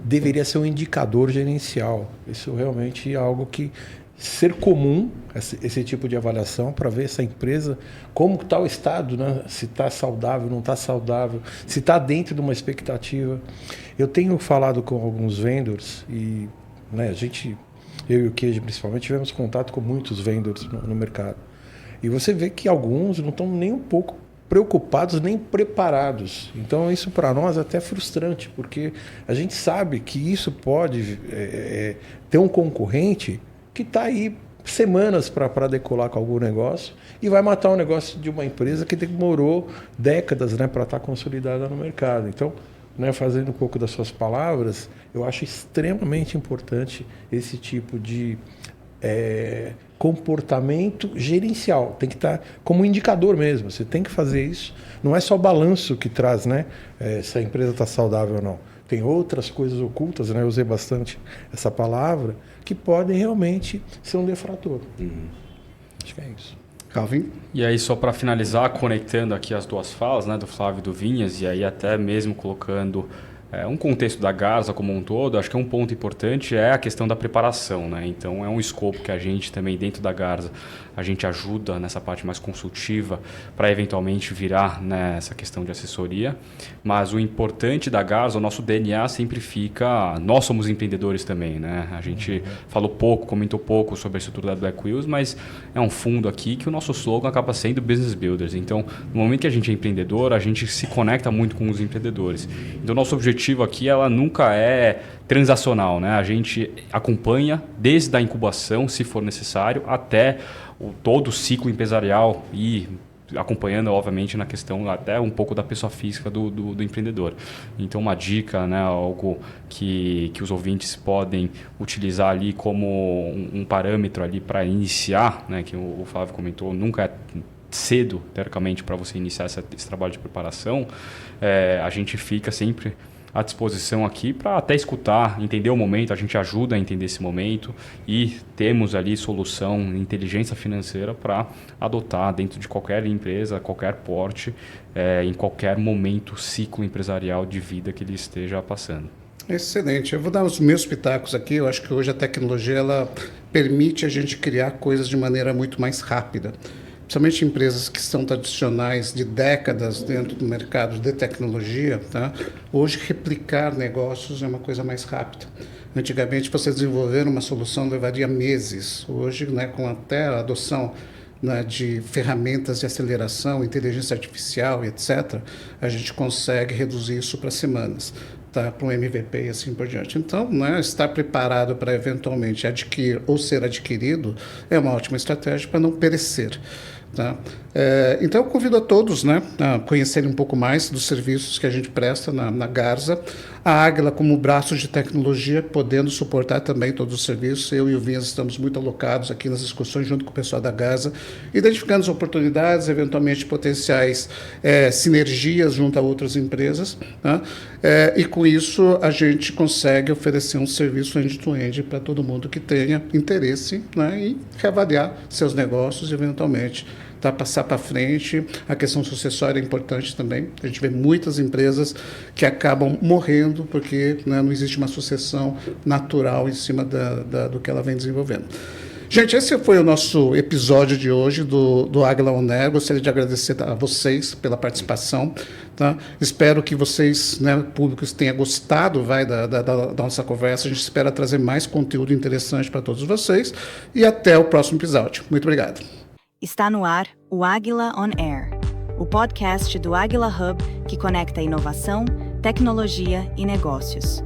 deveria ser um indicador gerencial. Isso realmente é algo que ser comum, esse tipo de avaliação, para ver essa empresa, como está o estado, né? Se está saudável, não está saudável, se está dentro de uma expectativa. Eu tenho falado com alguns vendors e, né, eu e o Queijo principalmente, tivemos contato com muitos vendors no mercado. E você vê que alguns não estão nem um pouco preocupados, nem preparados. Então isso para nós é até frustrante, porque a gente sabe que isso pode ter um concorrente que está aí semanas para decolar com algum negócio e vai matar um negócio de uma empresa que demorou décadas, né, para estar consolidada no mercado. Então, né, fazendo um pouco das suas palavras, eu acho extremamente importante esse tipo de comportamento gerencial. Tem que estar como indicador mesmo. Você tem que fazer isso. Não é só balanço que traz, né, se a empresa está saudável ou não. Tem outras coisas ocultas, né, eu usei bastante essa palavra, que podem realmente ser um defrator. Acho que é isso. Calvin? E aí, só para finalizar, conectando aqui as duas falas, né, do Flávio e do Vinhas, e aí até mesmo colocando um contexto da Garza como um todo, acho que um ponto importante é a questão da preparação, né? Então, é um escopo que a gente também, dentro da Garza, a gente ajuda nessa parte mais consultiva para eventualmente virar nessa questão de assessoria. Mas o importante da Garza, o nosso DNA sempre fica... Nós somos empreendedores também, né? A gente comentou pouco sobre a estrutura da Black Wheels, mas é um fundo aqui que o nosso slogan acaba sendo Business Builders. Então, no momento que a gente é empreendedor, a gente se conecta muito com os empreendedores. Então, nosso objetivo aqui, ela nunca é transacional, né? A gente acompanha desde a incubação, se for necessário, até todo o ciclo empresarial e acompanhando, obviamente, na questão até um pouco da pessoa física do empreendedor. Então, uma dica, né, algo que os ouvintes podem utilizar ali como um parâmetro ali para iniciar, né, que o Flávio comentou, nunca é cedo, teoricamente, para você iniciar esse trabalho de preparação. A gente fica sempre à disposição aqui para até escutar, entender o momento, a gente ajuda a entender esse momento e temos ali solução, inteligência financeira para adotar dentro de qualquer empresa, qualquer porte, em qualquer momento, ciclo empresarial de vida que ele esteja passando. Excelente. Eu vou dar os meus pitacos aqui. Eu acho que hoje a tecnologia ela permite a gente criar coisas de maneira muito mais rápida. Principalmente empresas que são tradicionais de décadas dentro do mercado de tecnologia, tá? Hoje replicar negócios é uma coisa mais rápida. Antigamente, para você desenvolver uma solução levaria meses. Hoje, né, com até a adoção, né, de ferramentas de aceleração, inteligência artificial, etc., a gente consegue reduzir isso para semanas, tá, para um MVP e assim por diante. Então, né, estar preparado para eventualmente adquirir ou ser adquirido é uma ótima estratégia para não perecer. Tá? Então, eu convido a todos, né, a conhecerem um pouco mais dos serviços que a gente presta na Garza. A Águila, como braço de tecnologia, podendo suportar também todos os serviços. Eu e o Vinhas estamos muito alocados aqui nas discussões junto com o pessoal da Garza, identificando as oportunidades, eventualmente potenciais sinergias junto a outras empresas. Tá? E com isso, a gente consegue oferecer um serviço end-to-end para todo mundo que tenha interesse, né, em reavaliar seus negócios e, eventualmente, passar para frente. A questão sucessória é importante também. A gente vê muitas empresas que acabam morrendo porque, né, não existe uma sucessão natural em cima do que ela vem desenvolvendo. Gente, esse foi o nosso episódio de hoje do Águila On Air. Gostaria de agradecer a vocês pela participação. Tá? Espero que vocês, né, públicos, tenham gostado da nossa conversa. A gente espera trazer mais conteúdo interessante para todos vocês. E até o próximo episódio. Muito obrigado. Está no ar o Águila On Air, o podcast do Águila Hub que conecta inovação, tecnologia e negócios.